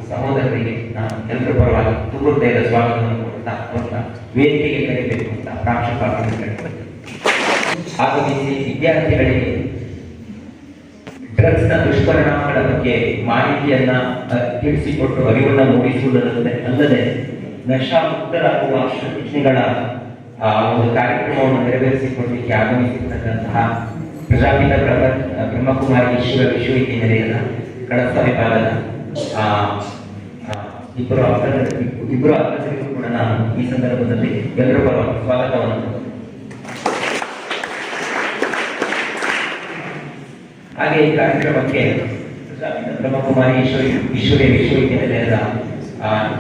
ಸಹೋದರರಿಗೆ ನಾನು ಎಲ್ಲರ ಪರವಾಗಿ ಹೃದಯದ ಸ್ವಾಗತವನ್ನು ಕೊಡ್ತಾ ಅವರನ್ನ ವೇದಿಕೆಗೆ ಕರೆಯಬೇಕು ಅಂತ ಪ್ರಾಂಶುಪಾಲರು ಕೇಳ್ಕೊಳ್ತೀನಿ. ಆಗಮಿಸಿ ವಿದ್ಯಾರ್ಥಿಗಳಿಗೆ ಡ್ರಗ್ಸ್ನ ದುಷ್ಪರಿಣಾಮಗಳ ಬಗ್ಗೆ ಮಾಹಿತಿಯನ್ನ ತಿಳಿಸಿಕೊಟ್ಟು ಅರಿವನ್ನು ಮೂಡಿಸುವುದಲ್ಲದೆ ನಶಾ ಮುಕ್ತರಾಗುವ ಯೋಜನೆಗಳ ಒಂದು ಕಾರ್ಯಕ್ರಮವನ್ನು ನೆರವೇರಿಸಿಕೊಳ್ಳಲಿಕ್ಕೆ ಆಗಮಿಸಿರ್ತಕ್ಕಂತಹ ಪ್ರಜಾಪಿತ ಬ್ರಹ್ಮಕುಮಾರಿ ಈಶ್ವರ ವಿಶ್ವವಿದ್ಯಾನಿಲಯದ ಕಳಸ ವಿಭಾಗದ ಇಬ್ಬರು ಅಗ್ರಜರಿಗೂ ಕೂಡ ನಾನು ಈ ಸಂದರ್ಭದಲ್ಲಿ ಎಲ್ಲರ ಪರವಾಗಿ ಸ್ವಾಗತವನ್ನು. ಹಾಗೆ ಈ ಕಾರ್ಯಕ್ರಮಕ್ಕೆ ಪ್ರಜಾಪಿತ ಬ್ರಹ್ಮಕುಮಾರಿ ಈಶ್ವರ ವಿಶ್ವವಿದ್ಯಾನಿಲಯದ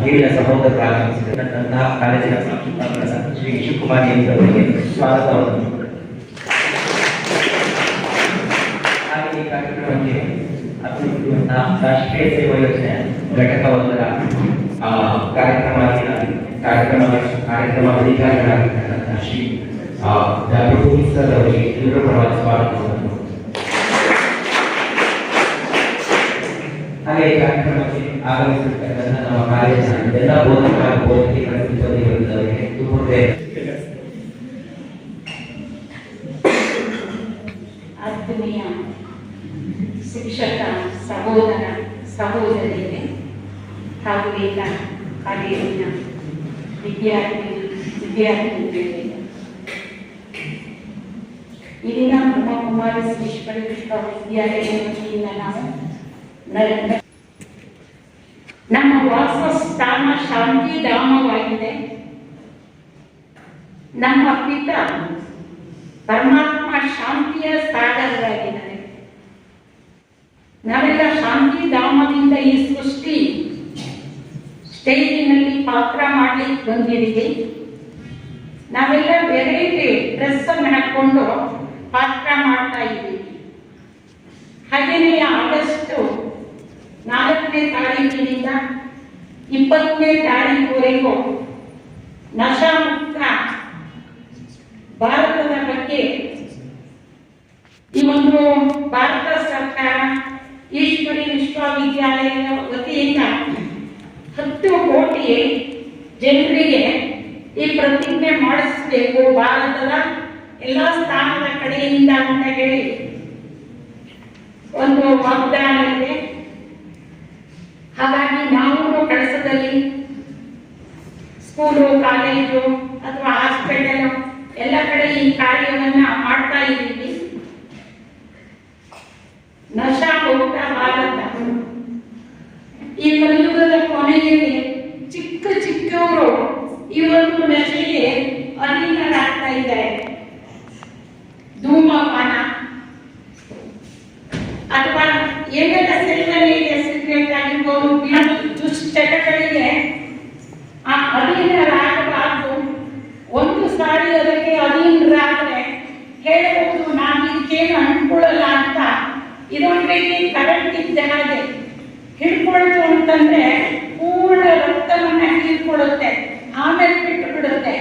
ಹಿರಿಯ ಸಹೋದರರು ಆಗಮಿಸಿದಂತಹ ಕಾಲೇಜಿನ ಪ್ರಾಂಶುಪಾಲರಾದ ಶ್ರೀ ಶಿವಕುಮಾರಿ ಅವರಿಗೆ ಸ್ವಾಗತವನ್ನು. ಹಾಗೆ ಈ ಕಾರ್ಯಕ್ರಮಕ್ಕೆ ರಾಷ್ಟ್ರೀಯ ಸೇವಾ ಯೋಜನೆ ಘಟಕ 1ರ ಕಾರ್ಯಕ್ರಮ ಅಧಿಕಾರಿಗಳಾಗಿರ್ತಕ್ಕಂತಹ ಶ್ರೀ ಡಾಕ್ಟರ್ ಸರ್ ಅವರಿಗೆ ಎಲ್ಲರೂ ಪರವಾಗಿ ಸ್ವಾಗತವನ್ನು. ಹಾಗೆ ಈ ಕಾರ್ಯಕ್ರಮಕ್ಕೆ ಆಗಮಿಸಿರ್ತಕ್ಕಂಥ ನಮ್ಮ ಕಾಲೇಜಿನ ಎಲ್ಲ ಬೋಧಕರ ಸಿಬ್ಬಂದಿಗಳಿಗೆ ಆತ್ಮೀಯ ಶಿಕ್ಷಕ ಸಹೋದರ ಸಹೋದರಿಗೆ ಹಾಗೂ ಎಲ್ಲ ಕಾಲೇಜಿನ ವಿದ್ಯಾರ್ಥಿಗಳಿಗೆ ಇಲ್ಲಿನ ಬ್ರಹ್ಮಕುಮಾರಿ ಈಶ್ವರ ವಿಶ್ವವಿದ್ಯಾಲಯ ವತಿಯಿಂದ ನಾವು ನಮ್ಮ ವಾಸಸ್ಥಾನ ಶಾಂತಿಧಾಮವಾಗಿದೆ. ನಮ್ಮ ಪಿತ ಪರಮಾತ್ಮ ಶಾಂತಿಯ ಸಾಗರರಾಗಿದ್ದಾರೆ. ನಾವೆಲ್ಲ ಶಾಂತಿಧಾಮದಿಂದ ಈ ಸೃಷ್ಟಿ ಸ್ಟೇಜಿನಲ್ಲಿ ಪಾತ್ರ ಮಾಡಲಿಕ್ಕೆ ಬಂದಿದ್ದೀವಿ. ನಾವೆಲ್ಲ ವೆರೈಟಿ ಡ್ರೆಸ್ ಅನ್ನು ಹಾಕೊಂಡು ಪಾತ್ರ ಮಾಡ್ತಾ ಇದ್ದೀವಿ. ಹಾಗೆಯೇ ಆಗಸ್ಟ್ 4ನೇ ತಾರೀಕಿನಿಂದ 20ನೇ ತಾರೀಕುವರೆಗೂ ನಶಾಮುಕ್ತ ಭಾರತದ ಬಗ್ಗೆ ಈ ಒಂದು ಭಾರತ ಸರ್ಕಾರ ಈಶ್ವರಿ ವಿಶ್ವವಿದ್ಯಾಲಯದ ವತಿಯಿಂದ 10 ಕೋಟಿ ಜನರಿಗೆ ಈ ಪ್ರತಿಜ್ಞೆ ಮಾಡಿಸಬೇಕು ಭಾರತದ ಎಲ್ಲ ಸ್ಥಾನದ ಕಡೆಯಿಂದ ಅಂತ ಹೇಳಿ ಒಂದು ವಾಗ್ದಾನ ಇದೆ. ಹಾಗಾಗಿ ನಾವು ಕಳಸದಲ್ಲಿ ಸ್ಕೂಲು, ಕಾಲೇಜು ಅಥವಾ ಹಾಸ್ಪಿಟಲ್ ಎಲ್ಲ ಕಡೆ ಈ ಕಾರ್ಯವನ್ನ ಮಾಡ್ತಾ ಇದ್ದೀವಿ. ನಶಾ ಮುಕ್ತ ಭಾರತ ಈ ಕಲಿಯುಗದ ಕೊನೆಯಲ್ಲಿ ಚಿಕ್ಕ ಚಿಕ್ಕವರು ಈ ಒಂದು ನಶೆಗೆ ಅಧೀನರಾಗ್ತಾ ಇದ್ದಾರೆ. ಧೂಮಪಾನ ಅಥವಾ ಏನೆಲ್ಲ ಸೇವನೆ ಇದೆ, ಸಿಗರೇಟ್ ಆಗಿರ್ಬೋದು, ದುಶ್ಚಟಗಳಿಗೆ ಅಧೀನರಾಗಬಾರ್ದು. ಒಂದು ಸಾರಿ ಅದಕ್ಕೆ ಅಧೀನರಾದರೆ ಹೇಳಬಹುದು ನಾನು ಇದಕ್ಕೇನು ಅಂದ್ಕೊಳ್ಳಲ್ಲ ಅಂತ. ಇದೊಂದು ರೀತಿ ಕರೆಂಟ್ ಇದ್ದ ಹಾಗೆ ಹಿಡ್ಕೊಳ್ತು ಅಂತಂದ್ರೆ ಪೂರ್ಣ ರಕ್ತವನ್ನ ಹೀರ್ಕೊಳ್ಳುತ್ತೆ, ಆಮೇಲೆ ಬಿಟ್ಟು ಬಿಡುತ್ತೆ.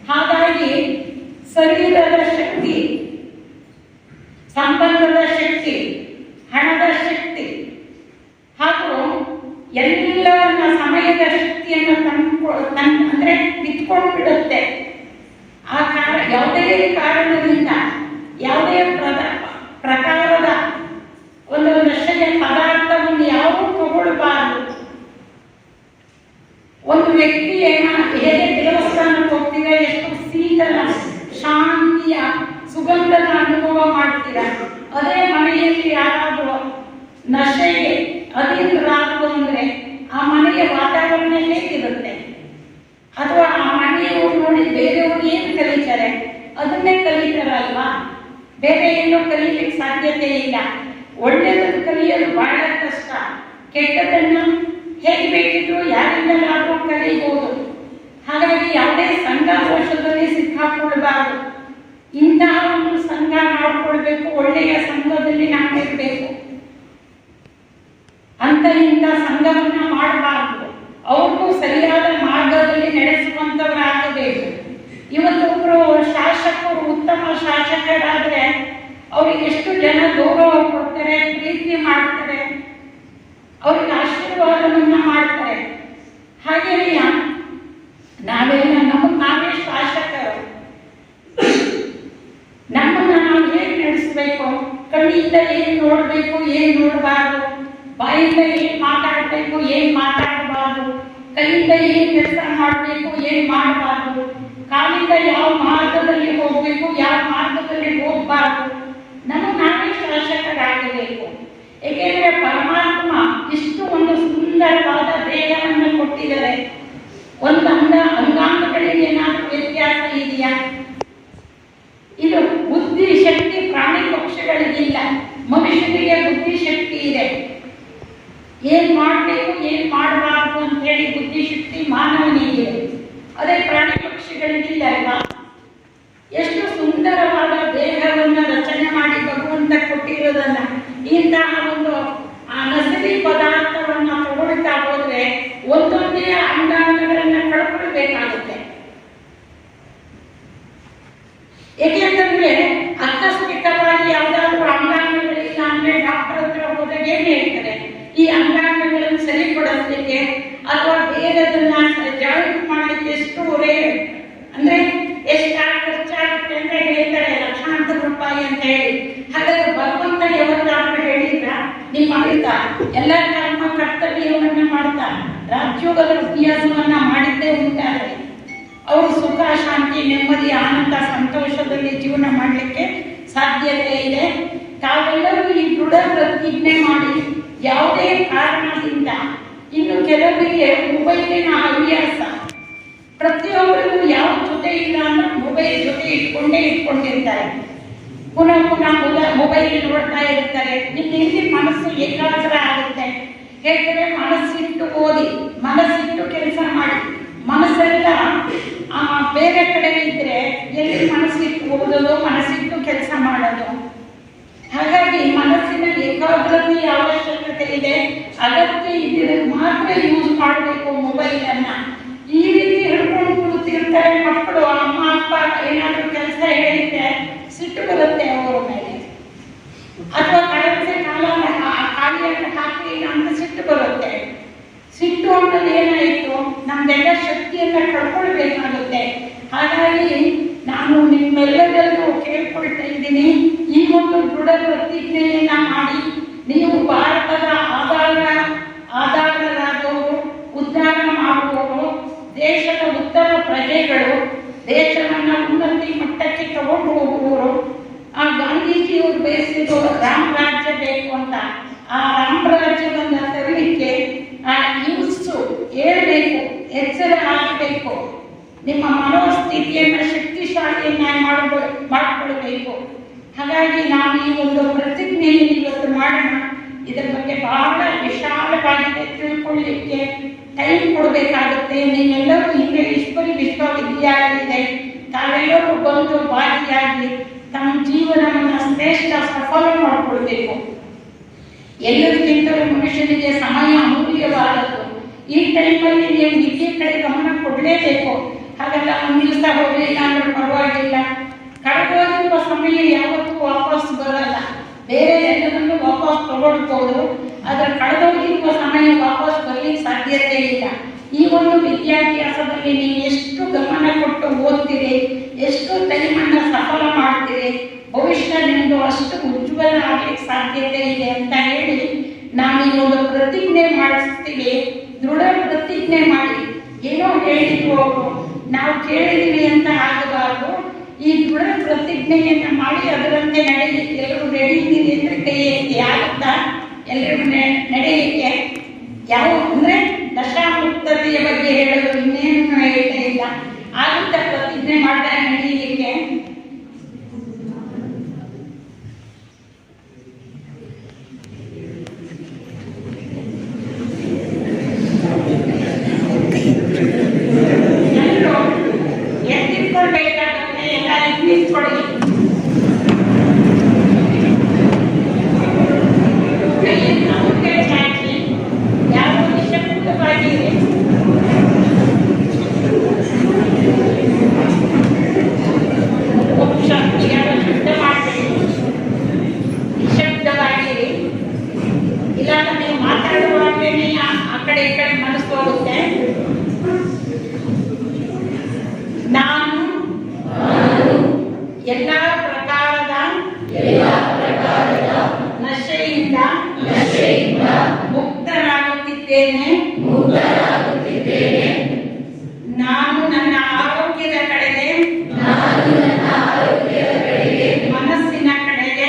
ಹಾಗಾಗಿ ಶರೀರದ ಶಕ್ತಿ, ಸಂಬಂಧದ ಶಕ್ತಿ, ಹಣದ ಶಕ್ತಿ ಹಾಗೂ ಎಲ್ಲ ಸಮಯದ ಶಕ್ತಿಯನ್ನು ಅಂದ್ರೆ ಬಿತ್ಕೊಂಡು ಬಿಡುತ್ತೆ. ಆ ಯಾವುದೇ ಕಾರಣದಿಂದ ಯಾವುದೇ ಪ್ರಕಾರದ ಒಂದು ನಶೆಯ ಪದಾರ್ಥವನ್ನು ಯಾರೂ ತಗೊಳ್ಬಾರದು. ಒಂದು ವ್ಯಕ್ತಿ ಹೇಗೆ ದೇವಸ್ಥಾನಕ್ಕೆ ಹೋಗ್ತೀರ, ಎಷ್ಟು ಶೀತಲ ಶಾಂತಿಯ ಸುಗಂಧದ ಅನುಭವ ಮಾಡ್ತೀರ, ಅದೇ ಮನೆಯಲ್ಲಿ ಯಾರಾದರೂ ನಶೆಗೆ ಅಧೀನರಾದ್ರು ಅಂದ್ರೆ ಆ ಮನೆಯ ವಾತಾವರಣ ಹೇಗಿರುತ್ತೆ? ಅಥವಾ ಆ ಮನೆಯವರು ನೋಡಿ ಬೇರೆಯವರು ಏನು ಕಲಿತಾರೆ ಅದನ್ನೇ ಕಲಿತಾರಲ್ವಾ, ಬೇರೆ ಏನೋ ಕಲಿಲಿಕ್ಕೆ ಸಾಧ್ಯತೆ ಇಲ್ಲ. ಒಳ್ಳೆಯದನ್ನು ಕಲಿಯಲು ಬಹಳ ಕಷ್ಟ, ಕೆಟ್ಟದನ್ನು ಹೇಗೆ ಬೇಕಿದ್ರು ಯಾರಿಂದಲಾದರೂ ಕಲಿಬಹುದು. ಹಾಗಾಗಿ ಯಾವುದೇ ಸಂಘ ದೋಷದಲ್ಲಿ ಸಿಕ್ಕಾಕೊಳ್ಬಾರ್ದು. ಇಂತಹ ಒಂದು ಸಂಘ ಮಾಡಿಕೊಳ್ಬೇಕು, ಒಳ್ಳೆಯ ಸಂಘದಲ್ಲಿ ನಾವಿರಬೇಕು. ಅಂತ ಇಂಥ ಸಂಘವನ್ನ ಮಾಡಬಾರ್ದು. ಅವ್ರಿಗೂ ಸರಿಯಾದ ಮಾರ್ಗದಲ್ಲಿ ನಡೆಸುವಂತವರಾಗಬೇಕು. ಇವತ್ತೊಬ್ಬರು ಶಾಸಕರು ಉತ್ತಮ ಶಾಸಕರಾದ್ರೆ ಅವ್ರಿಗೆ ಎಷ್ಟು ಜನ ಗೌರವ ಕೊಡ್ತಾರೆ, ಪ್ರೀತಿ ಮಾಡ್ತಾರೆ. ಅವ್ರಿಗೆ ಆಶೀರ್ವಾದವನ್ನ ಮಾಡ್ತಾರೆ. ಹಾಗೆಯೇ ನಾವೆಲ್ಲ ನಮಗೆ ನಾವೇ ಶಾಸಕರು. ನಮ್ಮನ್ನ ನಾವು ಹೇಗೆ ನಡೆಸಬೇಕು, ಕಣ್ಣಿಂದ ಏನ್ ನೋಡ್ಬೇಕು ಏನ್ ನೋಡಬಾರ್ದು, ಬಾಯಿಂದ ಏನ್ ಮಾತಾಡಬೇಕು ಏನ್ ಮಾತಾಡಬಾರ್ದು, ಕೈಯಿಂದ ಏನ್ ಕೆಲಸ ಮಾಡಬೇಕು ಏನ್ ಮಾಡಬಾರ್ದು, ಕಾಲಿಂದ ಯಾವ ಮಾರ್ಗದಲ್ಲಿ ಹೋಗ್ಬೇಕು ಯಾವ ಮಾರ್ಗದಲ್ಲಿ ಹೋಗಬಾರ್ದು, ನಮಗೆ ನಾವೇ ಶಾಸಕರಾಗಬೇಕು. ಏಕೆಂದ್ರೆ ಪರಮಾತ್ಮ ಇಷ್ಟು ಒಂದು ಸುಂದರವಾದ ದೇಹವನ್ನು ಕೊಟ್ಟಿದ್ದಾರೆ. ಒಂದು ಅಂಗಾಂಗಗಳಿಗೆ ಏನಾದರೂ ವ್ಯತ್ಯಾಸ ಇದೆಯಾ? ಇದು ಬುದ್ಧಿ ಶಕ್ತಿ ಪ್ರಾಣಿ ಪಕ್ಷಿಗಳಿಗಿಲ್ಲ, ಮನುಷ್ಯನಿಗೆ ಬುದ್ಧಿ ಶಕ್ತಿ ಇದೆ. ಏನ್ ಮಾಡಬೇಕು ಏನ್ ಮಾಡಬಾರ್ದು ಅಂತ ಹೇಳಿ ಬುದ್ಧಿಶಕ್ತಿ ಮಾನವನಿಗೆ, ಅದೇ ಪ್ರಾಣಿ ಪಕ್ಷಿಗಳಿಗಿಲ್ಲ ಅಲ್ವಾ? ಎಷ್ಟು ಸುಂದರವಾದ ದೇಹವನ್ನು ರಚನೆ ಮಾಡಿ ಭಗವಂತ ಕೊಟ್ಟಿರೋದನ್ನ ಇಂತಹ ಒಂದು ನಸಲಿ ಪದಾರ್ಥವನ್ನ ತಗೊಳ್ತಾ ಹೋದ್ರೆ ಒಂದೊಂದೇ ಅಂಗಾಂಗಗಳನ್ನ ಕಳ್ಕೊಳ್ಬೇಕಾಗುತ್ತೆ. ಏಕೆಂತಂದ್ರೆ ಆಕಸ್ಮಿಕವಾಗಿ ಯಾವುದಾದ್ರೂ ಅಂಗಾಂಗಗಳಿಲ್ಲ ಅಂದ್ರೆ ಡಾಕ್ಟರ್ ಹತ್ರ ಹೋದಾಗ ಏನ್ ಹೇಳ್ತಾರೆ, ಈ ಅಂಗಾಂಗಗಳನ್ನು ಸರಿಪಡಿಸ್ಲಿಕ್ಕೆ ಅಥವಾ ಬೇರೆದನ್ನ ಜಾಯಿಂಟ್ ಮಾಡ್ಲಿಕ್ಕೆ ಎಷ್ಟು ಅಂದ್ರೆ ಎಷ್ಟು ಖರ್ಚಾಗುತ್ತೆ ಅಂತ ಹೇಳ್ತಾರೆ, ಲಕ್ಷಾಂತರ ರೂಪಾಯಿ ಅಂತ ಹೇಳಿ. ಹಾಗಾದ್ರೆ ಭಗವಂತ ಯಾವತ್ತಾದ್ರೂ ಹೇಳಿದ್ರ ನಿಮ್ಮ ಅಳಿತ ಎಲ್ಲ ಕರ್ಮ ಕರ್ತವ್ಯವನ್ನ ಮಾಡ್ತಾ ರಾಜ್ಯೋಗದ ಅಭ್ಯಾಸವನ್ನ ಮಾಡಿದ್ದೇ ಉಂಟಾದರೆ ಅವರು ಸುಖ ಶಾಂತಿ ನೆಮ್ಮದಿ ಆನಂದ ಸಂತೋಷದಲ್ಲಿ ಜೀವನ ಮಾಡಲಿಕ್ಕೆ ಸಾಧ್ಯತೆ ಇದೆ. ತಾವೆಲ್ಲರೂ ಈ ದೃಢ ಪ್ರತಿಜ್ಞೆ ಮಾಡಿ ಯಾವುದೇ ಕಾರಣದಿಂದ, ಇನ್ನು ಕೆಲವರಿಗೆ ಮೊಬೈಲಿನ ಹವ್ಯಾಸ, ಪ್ರತಿಯೊಬ್ಬರಿಗೂ ಯಾವ ಜೊತೆ ಇಲ್ಲ ಅಂದ್ರೆ ಮೊಬೈಲ್ ಜೊತೆ ಇಟ್ಕೊಂಡಿರ್ತಾರೆ. ಪುನಃ ಮೊಬೈಲ್ ನೋಡ್ತಾ ಇರ್ತಾರೆ. ಇಲ್ಲಿ ಮನಸ್ಸು ಏಕಾಗ್ರ ಆಗುತ್ತೆ. ಹೇಳ್ತಾರೆ ಮನಸ್ಸಿಟ್ಟು ಓದಿ, ಮನಸ್ಸಿಟ್ಟು ಕೆಲಸ ಮಾಡಿ. ಮನಸ್ಸೆಲ್ಲ ಬೇರೆ ಕಡೆ ಇದ್ರೆ ಎಲ್ಲಿ ಮನಸ್ಸಿಟ್ಟು ಓದೋದು, ಮನಸ್ಸಿಟ್ಟು ಕೆಲಸ ಮಾಡೋದು. ಹಾಗಾಗಿ ಮನಸ್ಸಿನ ಏಕಾಗ್ರತೆಯ ಅವಶ್ಯಕತೆ ಇದೆ. ಅದಕ್ಕೆ ಇದ್ರೆ ಮಾತ್ರ ಯೂಸ್ ಮಾಡಬೇಕು ಮೊಬೈಲ್ ಅನ್ನ. ಈ ರೀತಿ ಹಿಡ್ಕೊಂಡು ಕೂತಿರ್ತಾರೆ ಮಕ್ಕಳು. ಅಮ್ಮ ಅಪ್ಪ ಏನಾದ್ರೂ ಕೆಲಸ ಹೇಳಿದ್ರೆ ಸಿಟ್ಟು ಬರುತ್ತೆ ಅವರ ಮೇಲೆ, ಅಥವಾ ಕಳಪೆ ಖಾಲಿಯನ್ನು ಹಾಕಿ ಅಂತ ಸಿಟ್ಟು ಬರುತ್ತೆ. ಸಿಟ್ಟು ಅನ್ನೋದು ಏನಾಯಿತು, ನಮ್ದೆಲ್ಲ ಶಕ್ತಿಯನ್ನ ಕಳ್ಕೊಳ್ಬೇಕಾಗುತ್ತೆ. ಹಾಗಾಗಿ ನಾನು ನಿಮ್ಮೆಲ್ಲರಲ್ಲೂ ಕೇಳ್ಕೊಳ್ತಾ ಇದ್ದೀನಿ, ಈ ಒಂದು ದೃಢ ಪ್ರತಿಜ್ಞೆಯನ್ನ ಮಾಡಿ ನೀವು ಭಾರತದ ಆಧಾರರಾದವರು, ಉದ್ಧಾರ ಮಾಡುವವರು, ದೇಶದ ಉತ್ತರ ಪ್ರಜೆಗಳು, ದೇಶವನ್ನ ಉನ್ನತಿ ಮಟ್ಟಕ್ಕೆ ತಗೊಂಡು ಹೋಗುವವರು. ಆ ಗಾಂಧೀಜಿಯವರು ಬಯಸಿದ್ರು ರಾಮ ರಾಜ್ಯ ಬೇಕು ಅಂತ. ಆ ರಾಮ ರಾಜ್ಯವನ್ನ ತರಲಿಕ್ಕೆ ಯೂತ್ಸು ಹೇಳ್ಬೇಕು, ಎಚ್ಚರ ಆಗಬೇಕು. ನಿಮ್ಮ ಮನೋಸ್ಥಿತಿಯನ್ನ ಶಕ್ತಿಶಾಲಿಯನ್ನ ಮಾಡಿಕೊಳ್ಬೇಕು. ಹಾಗಾಗಿ ನಾವು ಈ ಒಂದು ಪ್ರತಿಜ್ಞೆಯನ್ನು ಇವತ್ತು ಮಾಡೋಣ. ಇದರ ಬಗ್ಗೆ ಬಹಳ ವಿಶಾಲವಾಗಿದೆ, ತಿಳ್ಕೊಳ್ಳಿಕ್ಕೆ ಟೈಮ್ ಕೊಡಬೇಕಾಗುತ್ತೆ. ನೀವೆಲ್ಲರೂ ಹಿಂಗೆ ಈಶ್ವರಿ ವಿಶ್ವವಿದ್ಯಾಲಯ ಇದೆ, ತಾವೆಲ್ಲರೂ ಬಂದು ಭಾಗಿಯಾಗಿ ತಮ್ಮ ಜೀವನವನ್ನು ಶ್ರೇಷ್ಠ ಸಫಲ ಮಾಡಿಕೊಳ್ಬೇಕು. ಎಲ್ಲರಿಗಿಂತಲೂ ಮನುಷ್ಯನಿಗೆ ಸಮಯ ಅಮೂಲ್ಯವಾದದ್ದು. ಈ ಟೈಮಲ್ಲಿ ನೀವು ವಿದ್ಯೆ ಕಡೆ ಗಮನ ಕೊಡಲೇಬೇಕು. ಹಾಗೆಲ್ಲ ಒಂದು ದಿವಸ ಹೋಗಲಿಲ್ಲ ಅಂದ್ರೆ ಪರವಾಗಿಲ್ಲ, ಕಳೆದೋಗಿರುವ ಸಮಯ ಯಾವತ್ತೂ ವಾಪಸ್ ಬರಲ್ಲ. ಬೇರೆ ಎಲ್ಲರನ್ನು ವಾಪಸ್ ತಗೊಳ್ಬೋದು, ಆದರೆ ಕಳೆದೋಗಿರುವ ಸಮಯ ವಾಪಸ್ ಬರಲಿಕ್ಕೆ ಸಾಧ್ಯತೆ ಇಲ್ಲ. ಈ ಒಂದು ವಿದ್ಯಾಭ್ಯಾಸದಲ್ಲಿ ನೀವು ಎಷ್ಟು ಗಮನ ಕೊಟ್ಟು ಓದ್ತೀರಿ, ಎಷ್ಟು ಟೈಮನ್ನು ಸಫಲ ಮಾಡ್ತೀರಿ, ಭವಿಷ್ಯ ನಿಮ್ಮದು ಅಷ್ಟು ಉಜ್ವಲ ಆಗಲಿಕ್ಕೆ ಸಾಧ್ಯತೆ ಇದೆ ಅಂತ ಹೇಳಿ ನಾವು ಈ ಒಂದು ಪ್ರತಿಜ್ಞೆ ಮಾಡಿಸ್ತೀವಿ. ದೃಢ ಪ್ರತಿಜ್ಞೆ ಮಾಡಿ. ಏನೋ ಹೇಳಿದ್ರು ನಾವು ಕೇಳಿದೀವಿ ಅಂತ ಆಗಬಾರ್ದು. ಈ ದೃಢ ಪ್ರತಿಜ್ಞೆಯನ್ನು ಮಾಡಿ ಅದರಂತೆ ನಡೆಯಲಿಕ್ಕೆ ಎಲ್ಲರೂ ನಡೆಯಿದ್ದೀರಿ ಅಂದ್ರೆ ಕೈ ಎತ್ತಿ ಆಗುತ್ತಾ? ಎಲ್ಲರೂ ನಡೆಯಲಿಕ್ಕೆ ಯಾವ ಅಂದ್ರೆ ದಶಾಮುಕ್ತತೆಯ ಬಗ್ಗೆ ಹೇಳೋದು ಇನ್ನೇನು ಹೇಳ್ತಾ ಇಲ್ಲ. ಆಗುತ್ತಾ ಪ್ರತಿಜ್ಞೆ ಮಾಡಿದಾಗ ನಡೆಯಲಿಕ್ಕೆ? ಎತ್ತಿಟ್ಕೊಳ್ಬೇಕಾಗುತ್ತೆ. ಎಲ್ಲ ನಿಂತ್ಕೊಳ್ಳಿ. ಯಾವ ನಿಶಬ್ದವಾಗಿದೆ. ಈ ಕಡೆ ಮನಸ್ಸು ಹೋಗುತ್ತೆ. ನಾನು ಎಲ್ಲ ಪ್ರಕಾರದ ನಶೆಯಿಂದ ಮುಕ್ತರಾಗುತ್ತಿದ್ದೇನೆ. ನಾನು ನನ್ನ ಆರೋಗ್ಯದ ಕಡೆಗೆ, ಮನಸ್ಸಿನ ಕಡೆಗೆ,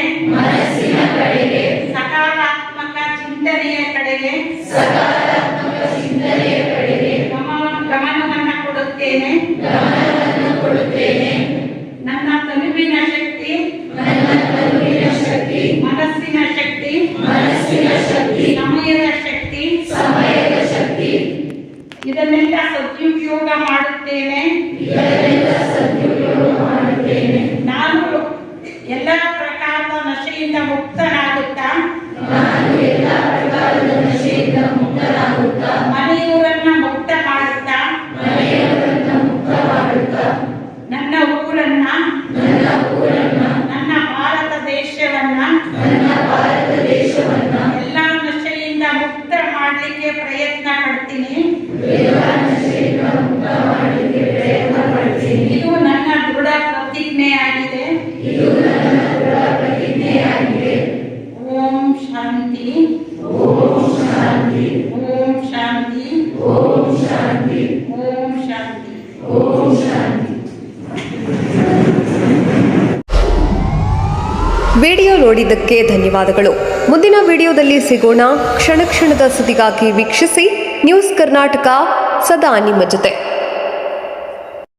ಸಕಾರಾತ್ಮಕ ಚಿಂತನೆಯ ಕಡೆಗೆ ಗಮನವನ್ನು ಕೊಡುತ್ತೇನೆ. ನನ್ನ ತನುವಿನ ಶಕ್ತಿ, ಮನಸ್ಸಿನ ಶಕ್ತಿ, ಸಮಯದ ಶಕ್ತಿ ಇದನ್ನೆಲ್ಲ ಸದುಪಯೋಗ ಮಾಡುತ್ತೇನೆ. ನಾನು ಎಲ್ಲ ಪ್ರಕಾರದ ನಶೆಯಿಂದ ಮುಕ್ತನಾಗುತ್ತಾ ಮನೆಯವರನ್ನ ಮುಕ್ತ ಮಾಡುತ್ತಾ ನನ್ನ ಊರನ್ನ, ನನ್ನ ಭಾರತ ದೇಶವನ್ನ ಎಲ್ಲ ನಶೆಯಿಂದ ಮುಕ್ತ ಮಾಡಲಿಕ್ಕೆ ಪ್ರಯತ್ನ ಪಡ್ತೀನಿ. ಇದು ನನ್ನ ದೃಢ ಪ್ರತಿಜ್ಞೆ ಆಗಿದೆ. ಓಂ ಶಾಂತಿ, ಓಂ ಶಾಂತಿ, ಓಂ ಶಾಂತಿ, ಓಂ ಶಾಂತಿ, ಓಂ ಶಾಂತಿ, ಓಂ ಶಾಂತಿ. ವಿಡಿಯೋ ನೋಡಿದ್ದಕ್ಕೆ ಧನ್ಯವಾದಗಳು. ಮುಂದಿನ ವಿಡಿಯೋದಲ್ಲಿ ಸಿಗೋಣ. ಕ್ಷಣ ಕ್ಷಣದ ಸುದ್ದಿಗಾಗಿ ವೀಕ್ಷಿಸಿ ನ್ಯೂಸ್ ಕರ್ನಾಟಕ, ಸದಾ ನಿಮ್ಮ ಜೊತೆ.